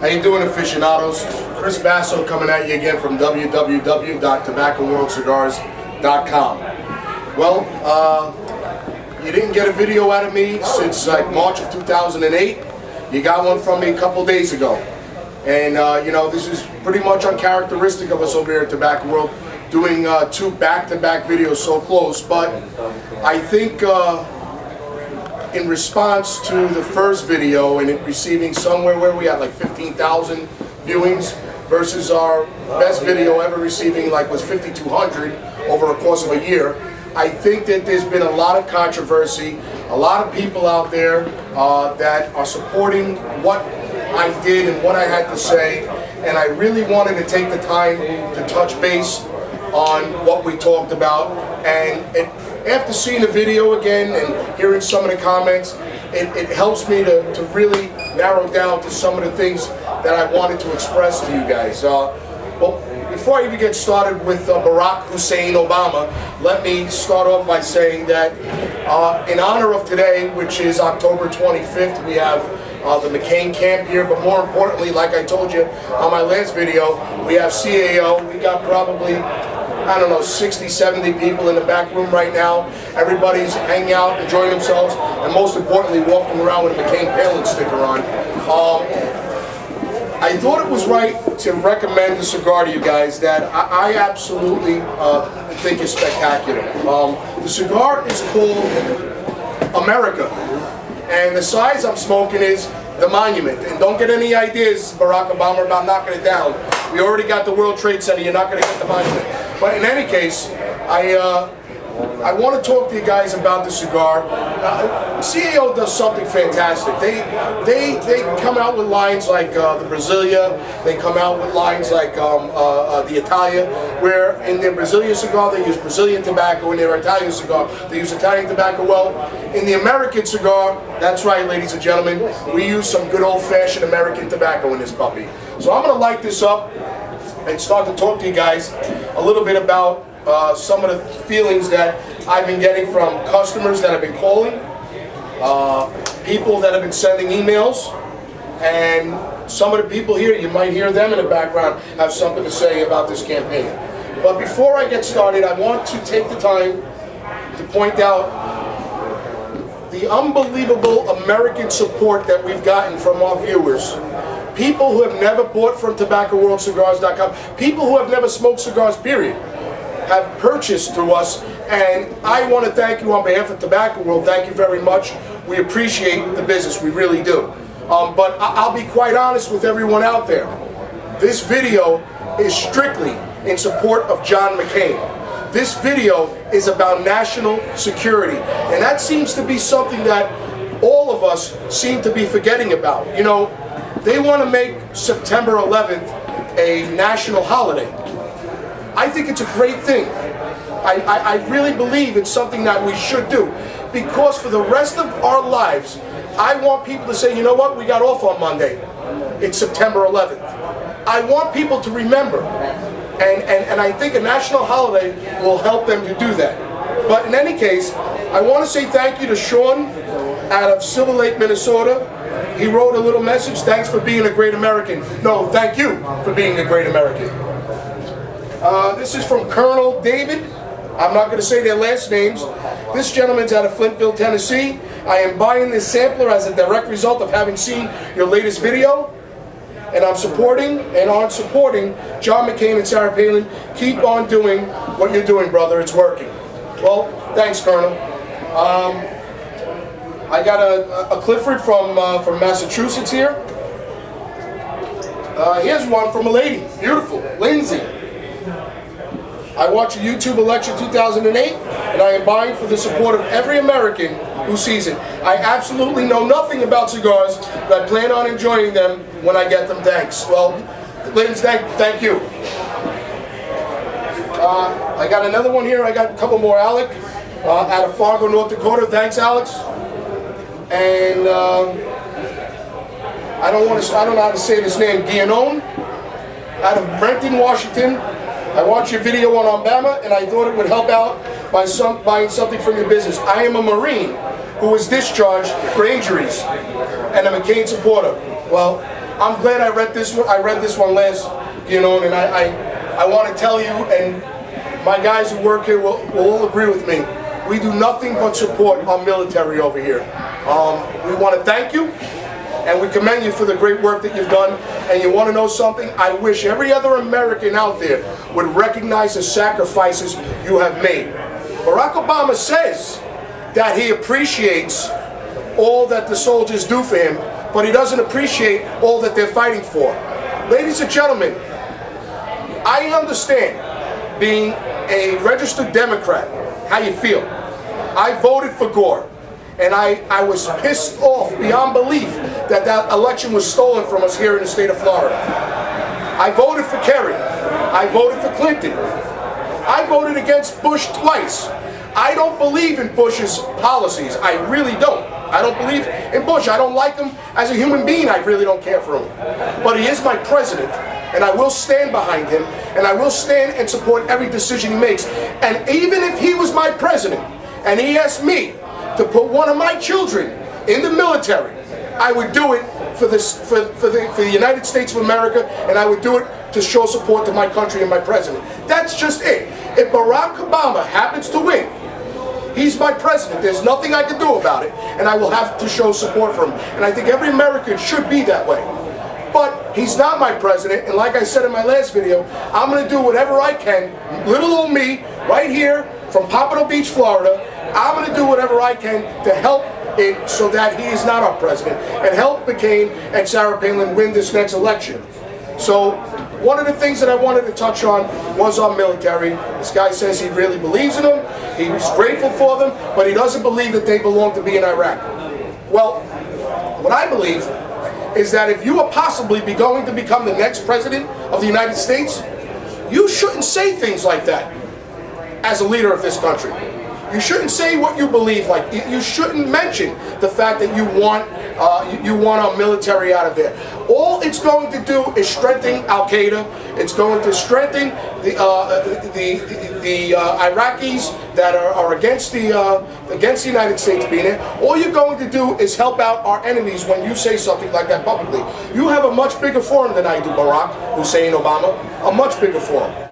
How you doing, aficionados? Kris Basso coming at you again from www.tobaccoworldcigars.com. Well, you didn't get a video out of me since like March of 2008. You got one from me a couple days ago. And you know, this is pretty much uncharacteristic of us over here at Tobacco World, doing two back-to-back videos so close. But I think in response to the first video and it receiving somewhere where we had like 15,000 viewings versus our best video ever receiving like was 5,200 over a course of a year, I think that there's been a lot of controversy, a lot of people out there that are supporting what I did and what I had to say, and I really wanted to take the time to touch base on what we talked about. And after seeing the video again and hearing some of the comments, it helps me to really narrow down to some of the things that I wanted to express to you guys. Well, before I even get started with Barack Hussein Obama, let me start off by saying that in honor of today, which is October 25th, we have the McCain camp here, but more importantly, like I told you on my last video, we have CAO. We got probably, I don't know, 60, 70 people in the back room right now. Everybody's hanging out, enjoying themselves, and most importantly, walking around with a McCain Palin sticker on. I thought it was right to recommend a cigar to you guys that I absolutely think is spectacular. The cigar is called America, and the size I'm smoking is the Monument. And don't get any ideas, Barack Obama, about knocking it down. We already got the World Trade Center, you're not going to get the Monument. But in any case, I want to talk to you guys about the cigar. CAO does something fantastic. They come out with lines like the Brasilia. They come out with lines like the Italia, where in their Brasilia cigar they use Brazilian tobacco. In their Italian cigar they use Italian tobacco. Well, in the American cigar, that's right, ladies and gentlemen, we use some good old-fashioned American tobacco in this puppy. So I'm going to light this up and start to talk to you guys a little bit about some of the feelings that I've been getting from customers that have been calling, people that have been sending emails, and some of the people here, you might hear them in the background, have something to say about this campaign. But before I get started, I want to take the time to point out the unbelievable American support that we've gotten from our viewers. People who have never bought from TobaccoWorldCigars.com, people who have never smoked cigars, period, have purchased through us, and I want to thank you on behalf of Tobacco World. Thank you very much. We appreciate the business, we really do. But I'll be quite honest with everyone out there. This video is strictly in support of John McCain. This video is about national security, and that seems to be something that all of us seem to be forgetting about. You know, they want to make September 11th a national holiday. I think it's a great thing. I really believe it's something that we should do, because for the rest of our lives, I want people to say, you know what, we got off on Monday. It's September 11th. I want people to remember, and I think a national holiday will help them to do that. But in any case, I want to say thank you to Sean out of Silver Lake, Minnesota. He wrote a little message, thanks for being a great American. No, thank you for being a great American. This is from Colonel David. I'm not going to say their last names. This gentleman's out of Flintville, Tennessee. I am buying this sampler as a direct result of having seen your latest video, and I'm supporting John McCain and Sarah Palin. Keep on doing what you're doing, brother. It's working. Well, thanks, Colonel. I got a Clifford from Massachusetts here. Here's one from a lady. Beautiful. Lindsay. I watched your YouTube election 2008, and I am buying for the support of every American who sees it. I absolutely know nothing about cigars, but I plan on enjoying them when I get them. Thanks. Well, ladies, thank you. I got another one here. I got a couple more. Alec, out of Fargo, North Dakota. Thanks, Alex. And I don't know how to say this name. Guianon, out of Renton, Washington. I watched your video on Obama, and I thought it would help out by buying something from your business. I am a Marine who was discharged for injuries and a McCain supporter. Well, I'm glad I read this one. I read this one last, and I want to tell you, and my guys who work here will all agree with me. We do nothing but support our military over here. We want to thank you, and we commend you for the great work that you've done. And you want to know something? I wish every other American out there would recognize the sacrifices you have made. Barack Obama says that he appreciates all that the soldiers do for him, but he doesn't appreciate all that they're fighting for. Ladies and gentlemen, I understand, being a registered Democrat, how you feel. I voted for Gore, and I was pissed off beyond belief that that election was stolen from us here in the state of Florida. I voted for Kerry. I voted for Clinton. I voted against Bush twice. I don't believe in Bush's policies. I really don't. I don't believe in Bush. I don't like him as a human being. I really don't care for him. But he is my president, and I will stand behind him, and I will stand and support every decision he makes. And even if he was my president, and he asked me to put one of my children in the military, I would do it for the United States of America, and I would do it to show support to my country and my president. That's just it. If Barack Obama happens to win, he's my president. There's nothing I can do about it, and I will have to show support for him. And I think every American should be that way. But he's not my president, and like I said in my last video, I'm going to do whatever I can, little old me, right here from Pompano Beach, Florida. I'm going to do whatever I can to help it so that he is not our president, and help McCain and Sarah Palin win this next election. So one of the things that I wanted to touch on was our military. This guy says he really believes in them, he's grateful for them, but he doesn't believe that they belong to be in Iraq. Well, what I believe is that if you are possibly going to become the next president of the United States, you shouldn't say things like that as a leader of this country. You shouldn't say what you believe. Like, you shouldn't mention the fact that you want our military out of there. All it's going to do is strengthen Al Qaeda. It's going to strengthen the Iraqis that are against the United States being there. All you're going to do is help out our enemies when you say something like that publicly. You have a much bigger forum than I do, Barack Hussein Obama. A much bigger forum.